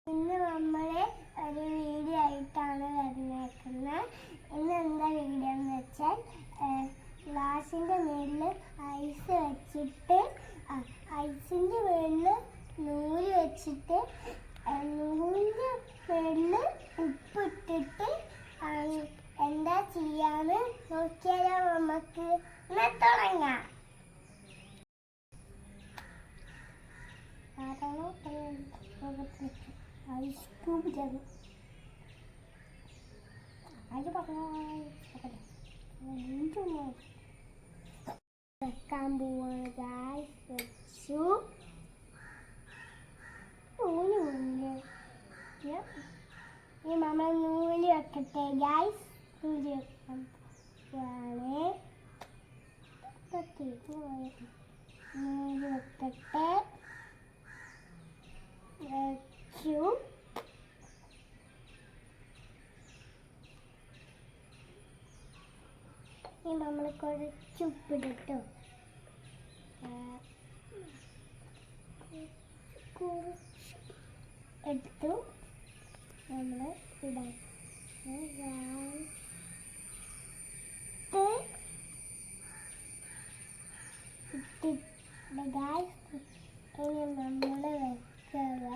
ഇന്ന് നമ്മള് ഒരു വീഡിയോ ആയിട്ടാണ് വരുന്നേക്കുന്നത്. ഇന്ന് എന്താ വീഡിയോ എന്ന് വെച്ചാൽ ഗ്ലാസിന്റെ മേളിൽ ഐസ് വെച്ചിട്ട് ഐസിന്റെ മേളിൽ നൂല് വെച്ചിട്ട് നൂലിന്റെ മേളിൽ ഉപ്പിട്ടിട്ട് എന്താ ചെയ്യാന്ന് നോക്കിയാലോ നമുക്ക്. തുടങ്ങാം. ഐസ് ക്യൂബ് ചേർന്ന് അത് വെക്കാൻ പോവാണ്. വെച്ചു നൂല് കൊണ്ട് ഈ നമ്മൾ നൂല് വെക്കട്ടെ ഗൈസ്. നൂല് വെക്കാൻ പോവാണ്. നൂല് വെക്കട്ടെ. വെച്ചു. നമ്മൾ കുറച്ച് ഉപ്പിട്ടോ എടുത്തു നമ്മൾ ഇടാം. ഇനി നമ്മൾ വെക്കുക.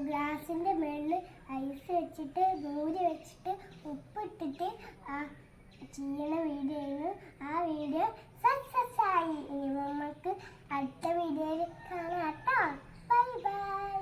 ഗ്ലാസിന്റെ മേളിൽ ഐസ് വെച്ചിട്ട് നൂല് വെച്ചിട്ട് ഉപ്പിട്ടിട്ട് ചെയ്യണ വീഡിയോ ആയിരുന്നു. ആ വീഡിയോ സക്സസ് ആയി. ഇനി നമുക്ക് അടുത്ത വീഡിയോയിൽ കാണാം കേട്ടോ. Bye bye.